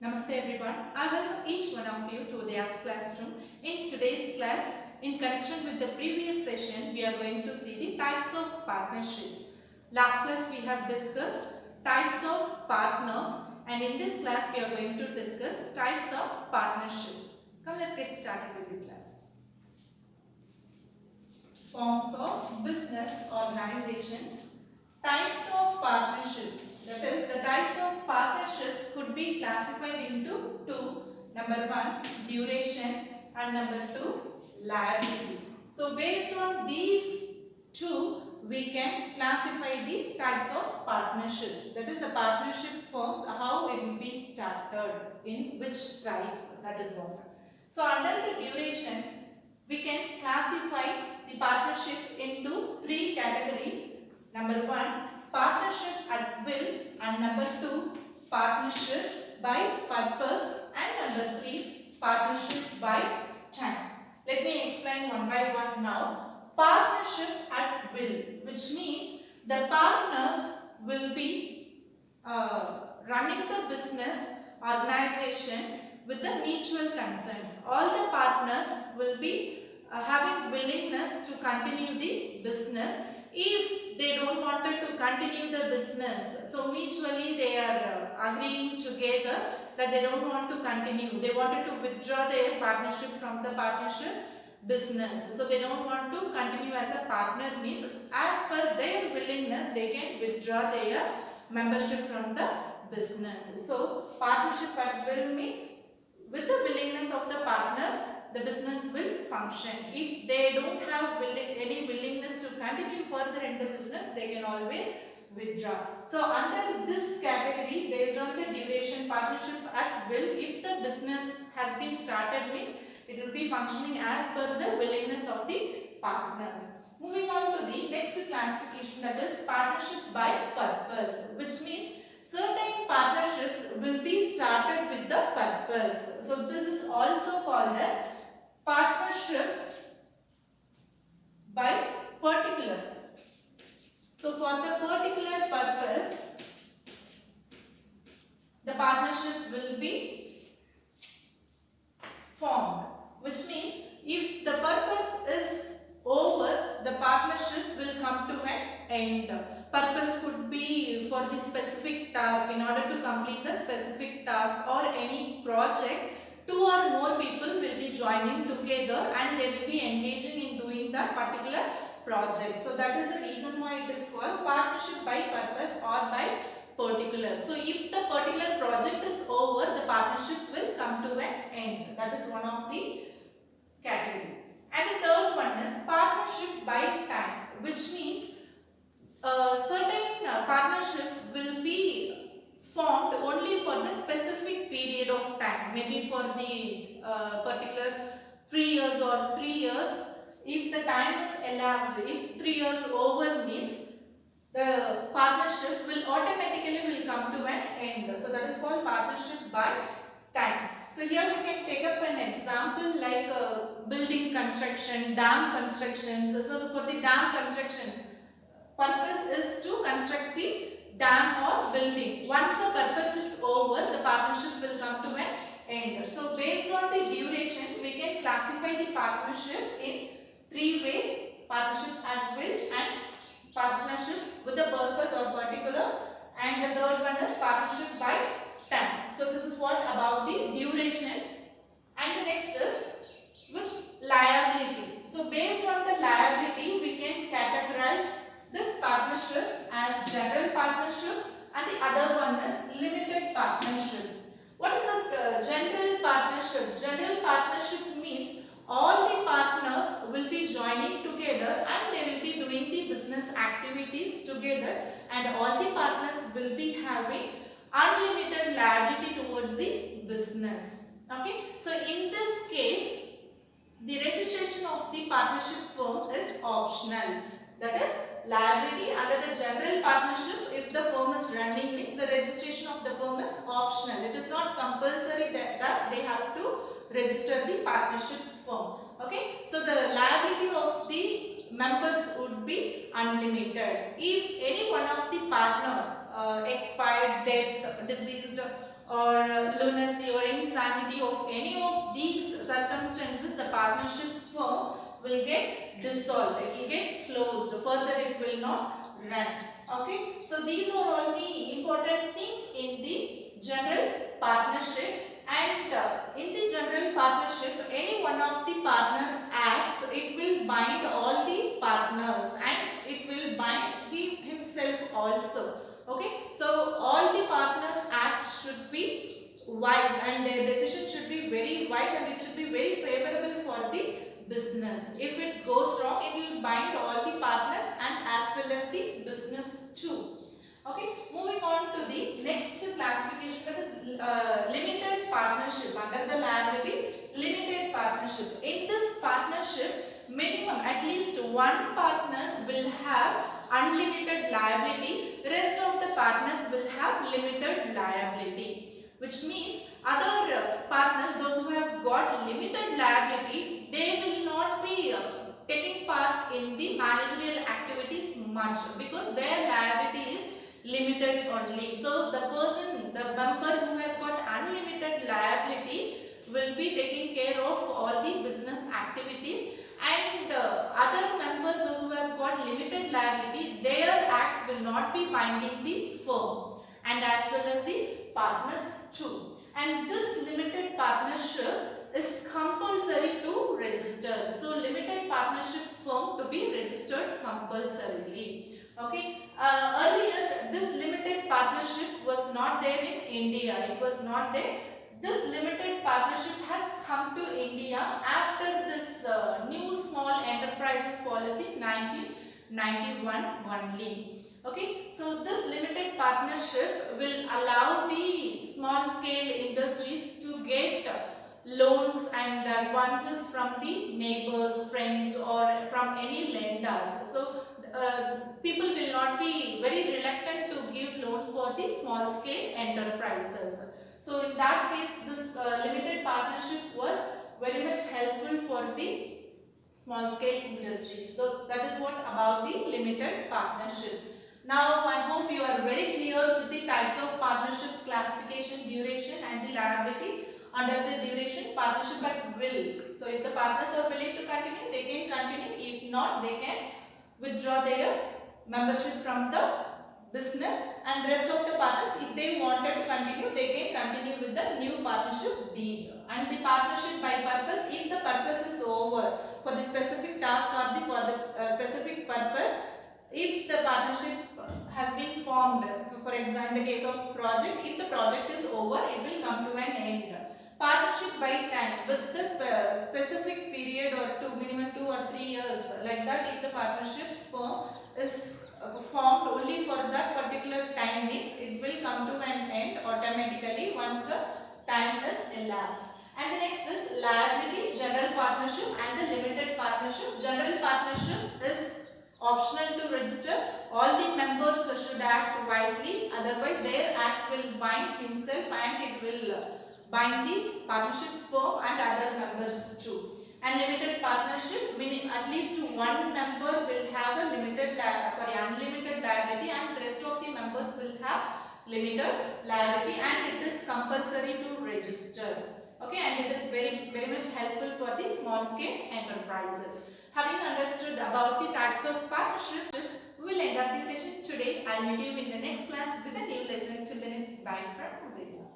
Namaste everyone. I welcome each one of you to Udaya's classroom. In today's class, in connection with the previous session, we are going to see the types of partnerships. Last class we have discussed types of partners, and in this class we are going to discuss types of partnerships. Come, let's get started with the class. Forms of business organizations. Types of partnerships. That is, the types of partnerships could be classified into two. Number one, duration, and number two, liability. So based on these two, we can classify the types of partnerships. That is, the partnership forms, how it will be started, in which type, that is what. So under the duration, we can classify the partnership into three categories. Number one, partnership at will, and number two, partnership by purpose, and number three, partnership by time. Let me explain one by one now. Partnership at will, which means the partners will be running the business organization with the mutual consent. All the partners will be having willingness to continue the business. If they don't wanted to continue the business, so mutually they are agreeing together that they don't want to continue. They wanted to withdraw their partnership from the partnership business. So they don't want to continue as a partner, means as per their willingness they can withdraw their membership from the business. So partnership at will means with the willingness of the partners, the business will function. If they don't have any willingness to continue further in the business, they can always withdraw. So under this category, based on the duration, partnership at will, if the business has been started, means it will be functioning as per the willingness of the partners. Moving on to the next classification, that is partnership by purpose, which means certain partnerships will be started with the purpose. So this is also called as partnership by particular. So for the particular purpose, the partnership will be formed, which means if the purpose is over, the partnership will come to an end. Purpose could be for the specific task, in order to complete the specific task or any project. Two or more people will be joining together and they will be engaging in doing that particular project. So that is the reason why it is called partnership by purpose or by particular. So if the particular project is over, the partnership will come to an end. That is one of the category. And the third one is partnership by time, which means certain partnership will be formed only for the specific period of time, maybe for the particular 3 years or 3 years. If the time is elapsed, if 3 years over, means the partnership will automatically come to an end. So that is called partnership by time. So here we can take up an example like building construction, dam construction. So for the dam construction, purpose is to construct the dam or building. Once the purpose is over, the partnership will come to an end. So based on the duration, we can classify the partnership in three ways: partnership at will, and partnership with the purpose or particular, and the third one is partnership by time. So this is what about the duration. And the next is with liability. So based on the liability, we can categorize this partnership as general partnership and the other one is limited partnership. What is this general partnership? General partnership means all the partners will be joining together and they will be doing the business activities together, and all the partners will be having unlimited liability towards the business. Okay, so in this case, the registration of the partnership firm is optional. That is, liability under the general partnership, if the firm is running, means the registration of the firm is optional. It is not compulsory that they have to register the partnership firm. Okay, so the liability of the members would be unlimited. If any one of the partner expired, death, deceased, or lunacy or insanity of any of these circumstances, the partnership firm will get dissolved. It will get closed. Further, it will not run. Okay. So these are all the important things in the general partnership. And in the general partnership, any one of the partner acts, it will bind all the partners and it will bind himself also. Okay, so all the partners acts should be wise and their decision should be very wise and it should be very favorable for the business. If it goes wrong, it will bind all the partners and as well as the business too. Okay, moving on to the next classification, that is limited partnership. Under the liability, limited partnership. In this partnership, minimum at least one partner will have unlimited liability, rest of the partners will have limited liability, which means other partners, those who have got limited liability, they will not be taking part in the managerial activities much because their liability is limited only. So the member who has got unlimited liability will be taking care of all the business activities, and other members, those who have got limited liability, their acts will not be binding the firm and as well as the partners too. And this limited partnership is compulsory to register. So limited partnership firm to be registered compulsorily. Okay, earlier this limited partnership was not there in India. It was not there. This limited partnership has come to India after this new small enterprises policy 1991 only. Okay, so this limited partnership will allow the small scale industries to get loans and advances from the neighbors, friends, or from any lenders. So people will not be very reluctant to give loans for the small scale enterprises. So in that case, this limited partnership was very much helpful for the small scale industries. So that is what about the limited partnership. Now I hope you are very clear with the types of partnerships, classification, duration and the liability. Under the duration, partnership at will. So if the partners are willing to continue, they can continue. If not, they can withdraw their membership from the business, and rest of the partners, if they wanted to continue, they can continue with the new partnership deed. And the partnership by purpose, if the purpose is over for the specific task or for the specific purpose, if the partnership has been formed, for example, in the case of project, if the project is over, it will come to an end. Partnership by time, with this specific period or minimum 2 or 3 years, like that, if the partnership firm is formed only for that particular time means it will come to an end automatically once the time is elapsed. And the next is liability, general partnership and the limited partnership. General partnership is optional to register. All the members should act wisely, otherwise their act will bind himself and it will bind the partnership firm and other members too. And limited partnership, meaning at least one member will have a unlimited liability and rest of the members will have limited liability, and it is compulsory to register. Okay, and it is very much helpful for the small scale enterprises. Having understood about the types of partnerships, we will end up the session today. I will meet you in the next class with a new lesson. Till then, it's bye from Udaya.